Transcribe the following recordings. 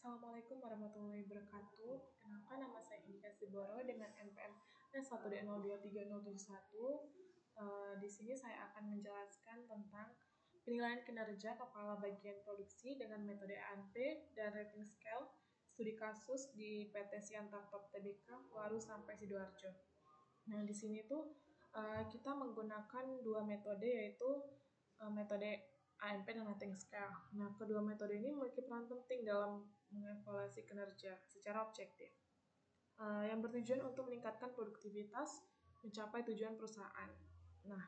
Assalamualaikum warahmatullahi wabarakatuh. Kenalkan, nama saya Indika Siboro dengan NPM N1D023071. Di sini saya akan menjelaskan tentang penilaian kinerja kepala bagian produksi dengan metode ANP dan rating scale studi kasus di PT Siantar Top Tbk Waru sampai Sidoarjo. Nah, di sini tuh kita menggunakan dua metode, yaitu metode ANP dan rating scale. Nah, kedua metode ini memiliki peran penting dalam mengevaluasi kinerja secara objektif, yang bertujuan untuk meningkatkan produktivitas, mencapai tujuan perusahaan. Nah,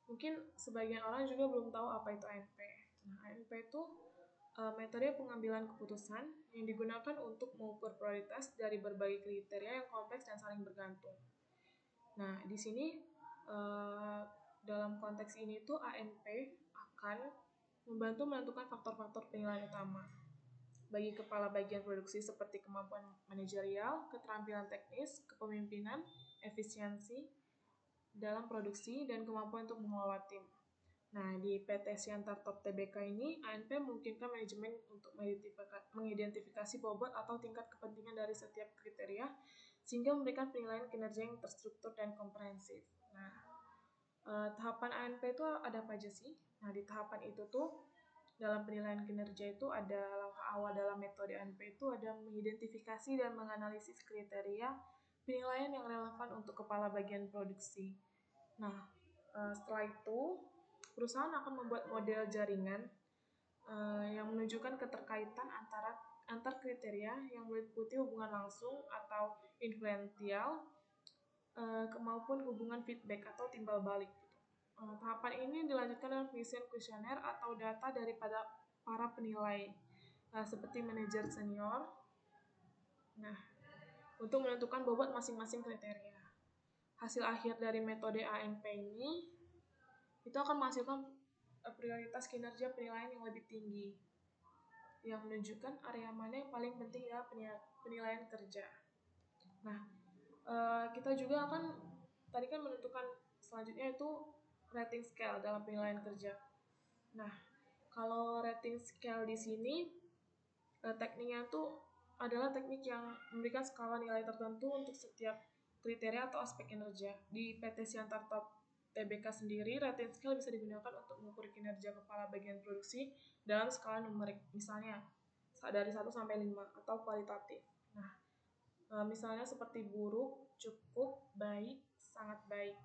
mungkin sebagian orang juga belum tahu apa itu ANP. Nah, ANP itu metode pengambilan keputusan yang digunakan untuk mengukur prioritas dari berbagai kriteria yang kompleks dan saling bergantung. Nah, di sini dalam konteks ini tuh ANP akan membantu menentukan faktor-faktor penilaian utama bagi kepala bagian produksi seperti kemampuan manajerial, keterampilan teknis, kepemimpinan, efisiensi dalam produksi, dan kemampuan untuk mengelola tim. Nah, di PT Siantar Top Tbk ini, ANP memungkinkan manajemen untuk mengidentifikasi bobot atau tingkat kepentingan dari setiap kriteria, sehingga memberikan penilaian kinerja yang terstruktur dan komprehensif. Nah, tahapan ANP itu ada apa aja sih? Nah, di tahapan itu tuh, dalam penilaian kinerja itu ada langkah awal dalam metode ANP itu ada mengidentifikasi dan menganalisis kriteria penilaian yang relevan untuk kepala bagian produksi. Nah, setelah itu perusahaan akan membuat model jaringan yang menunjukkan keterkaitan antar kriteria yang meliputi hubungan langsung atau influential maupun hubungan feedback atau timbal balik. Tahapan ini dilanjutkan dengan pengisian kuesioner atau data daripada para penilai, seperti manajer senior. Nah, untuk menentukan bobot masing-masing kriteria. Hasil akhir dari metode ANP ini itu akan menghasilkan prioritas kinerja penilaian yang lebih tinggi, yang menunjukkan area mana yang paling penting dalam penilaian kerja. Nah, kita juga akan tadi kan menentukan selanjutnya itu rating scale dalam penilaian kerja. Nah, kalau rating scale di sini tekniknya tuh adalah teknik yang memberikan skala nilai tertentu untuk setiap kriteria atau aspek kinerja. Di PT Siantar Top Tbk sendiri, rating scale bisa digunakan untuk mengukur kinerja kepala bagian produksi dalam skala numerik, misalnya dari 1 sampai 5 atau kualitatif. Nah, misalnya seperti buruk, cukup, baik, sangat baik.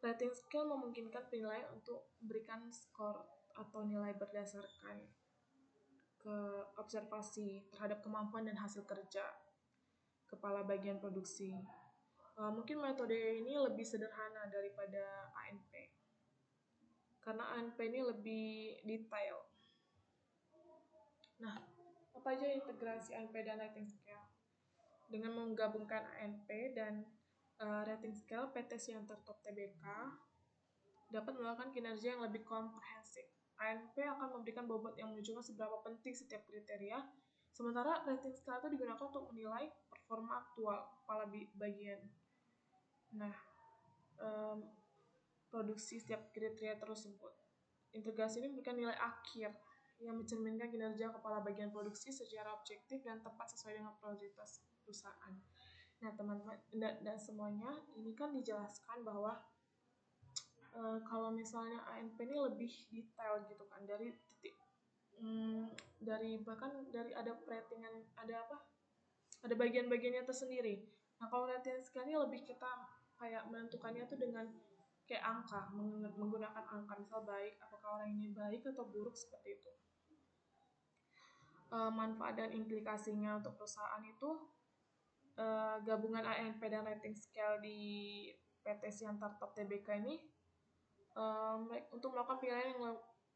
Rating scale memungkinkan penilaian untuk memberikan skor atau nilai berdasarkan ke observasi terhadap kemampuan dan hasil kerja kepala bagian produksi. Mungkin metode ini lebih sederhana daripada ANP, karena ANP ini lebih detail. Nah, apa aja integrasi ANP dan rating scale? Dengan menggabungkan ANP dan rating scale, PT Siantar Top Tbk dapat melakukan kinerja yang lebih komprehensif. ANP akan memberikan bobot yang menunjukkan seberapa penting setiap kriteria, sementara rating scale itu digunakan untuk menilai performa aktual kepala bagian. Nah, produksi setiap kriteria tersebut. Integrasi ini memberikan nilai akhir yang mencerminkan kinerja kepala bagian produksi secara objektif dan tepat sesuai dengan prioritas perusahaan. Nah, teman-teman dan semuanya, ini kan dijelaskan bahwa kalau misalnya ANP ini lebih detail gitu kan, dari titik bahkan dari ada ratingan, ada bagian-bagiannya tersendiri. Nah, kalau rating scale ini lebih kita kayak menentukannya tuh dengan kayak angka, menggunakan angka, misal baik, apakah orang ini baik atau buruk, seperti itu. Manfaat dan implikasinya untuk perusahaan itu, gabungan ANP dan rating scale di PT Siantar Top Tbk ini untuk melakukan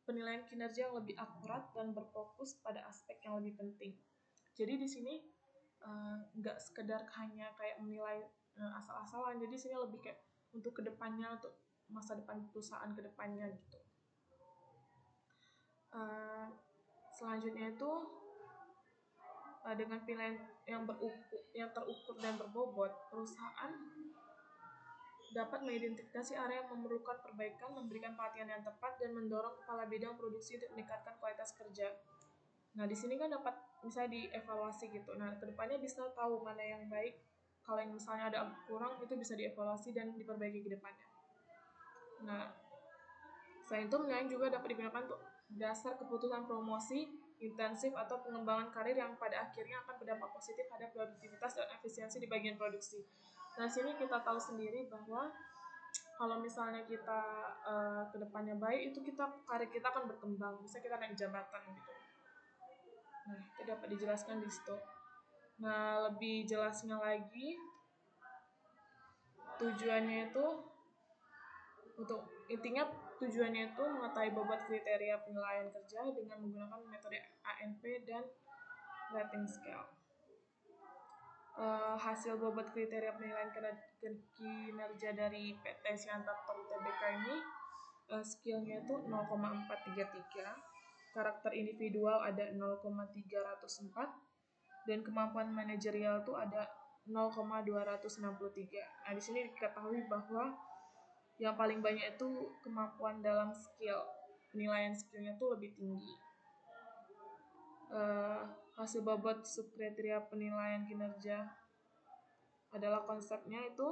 penilaian kinerja yang lebih akurat dan berfokus pada aspek yang lebih penting. Jadi di sini nggak sekedar hanya kayak menilai asal-asalan, jadi sini lebih kayak untuk kedepannya, untuk masa depan perusahaan kedepannya gitu. Selanjutnya itu dengan penilaian yang terukur dan berbobot, perusahaan dapat mengidentifikasi area yang memerlukan perbaikan, memberikan perhatian yang tepat, dan mendorong kepala bidang produksi untuk meningkatkan kualitas kerja. Nah, di sini kan dapat misalnya dievaluasi gitu. Nah, kedepannya bisa tahu mana yang baik. Kalau yang misalnya ada kurang, itu bisa dievaluasi dan diperbaiki ke depannya. Nah, selain itu, penilaian juga dapat digunakan untuk dasar keputusan promosi, intensif, atau pengembangan karir yang pada akhirnya akan berdampak positif pada produktivitas dan efisiensi di bagian produksi. Nah, sini kita tahu sendiri bahwa kalau misalnya kita kedepannya baik, itu karir kita akan berkembang. Misalnya kita naik jabatan gitu. Nah, itu dapat dijelaskan di situ. Nah, lebih jelasnya lagi, tujuannya itu mengetahui bobot kriteria penilaian kerja dengan menggunakan metode ANP dan rating scale. Hasil bobot kriteria penilaian kinerja dari PT Siantar Top Tbk ini, skillnya itu 0,433, karakter individual ada 0,304, dan kemampuan manajerial itu ada 0,263. Nah, di sini diketahui bahwa yang paling banyak itu kemampuan dalam skill, penilaian skillnya itu lebih tinggi. Hasil bobot subkriteria penilaian kinerja adalah konsepnya itu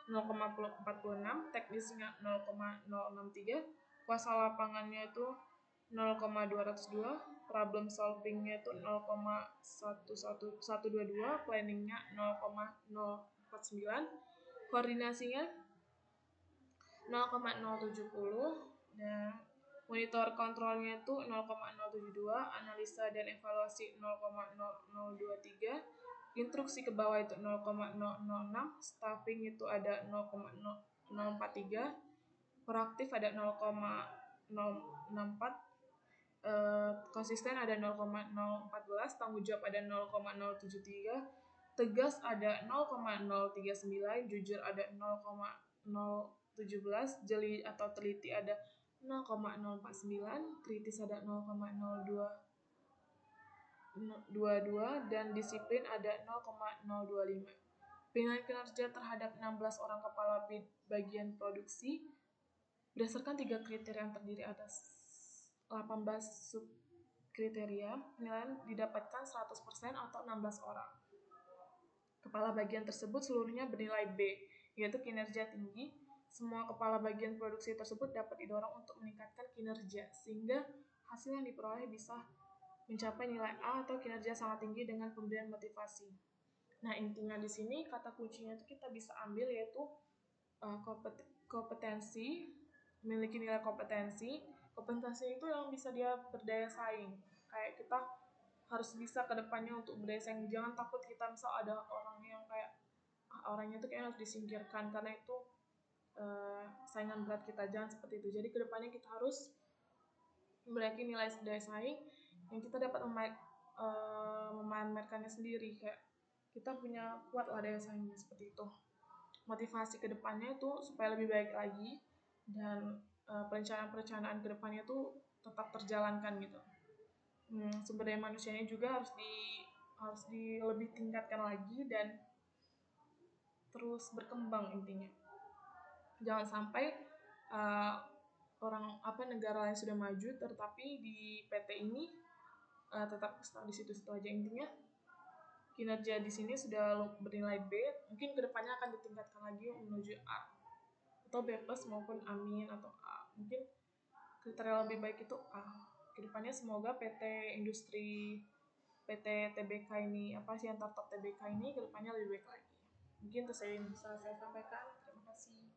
0,46, teknisnya 0,063, kuasa lapangannya itu 0,202, problem solvingnya itu 0,11122, planningnya 0,049, koordinasinya 0,070, dan monitor kontrolnya itu 0,072, analisa dan evaluasi 0,0023, instruksi ke bawah itu 0,006, staffing itu ada 0,043, proaktif ada 0,064, konsisten ada 0,014, tanggung jawab ada 0,073, tegas ada 0,039, jujur ada 0,017, jeli atau teliti ada 0,049, kritis ada 0,022, dan disiplin ada 0,025. Penilaian kinerja terhadap 16 orang kepala bagian produksi berdasarkan 3 kriteria yang terdiri atas 18 subkriteria, penilaian didapatkan 100% atau 16 orang. Kepala bagian tersebut seluruhnya bernilai B, yaitu kinerja tinggi. Semua kepala bagian produksi tersebut dapat didorong untuk meningkatkan kinerja, sehingga hasil yang diperoleh bisa mencapai nilai A atau kinerja sangat tinggi dengan pemberian motivasi. Nah, intinya di sini kata kuncinya itu kita bisa ambil yaitu kompetensi, memiliki nilai kompetensi. Kompetensi itu yang bisa dia berdaya saing. Kayak kita harus bisa ke depannya untuk berdaya saing. Jangan takut kita misal ada orang yang kayak orangnya itu kayak harus disingkirkan karena itu saingan berat kita. Jangan seperti itu. Jadi ke depannya kita harus memiliki nilai daya saing yang kita dapat memamerkannya sendiri, kayak kita punya kuat lah daya saingnya seperti itu. Motivasi ke depannya itu supaya lebih baik lagi, dan perencanaan ke depannya itu tetap terjalankan gitu. Sumber daya manusianya juga harus lebih tingkatkan lagi dan terus berkembang intinya. Jangan sampai negara lain sudah maju tetapi di PT ini tetap stuck di situ-situ aja. Intinya kinerja di sini sudah bernilai B, mungkin kedepannya akan ditingkatkan lagi menuju A atau B+ maupun amin atau A. Mungkin kriteria lebih baik itu A. Kedepannya semoga PT TBK ini, Siantar Top Tbk ini kedepannya lebih baik lagi. Mungkin itu saja yang bisa saya sampaikan. Terima kasih.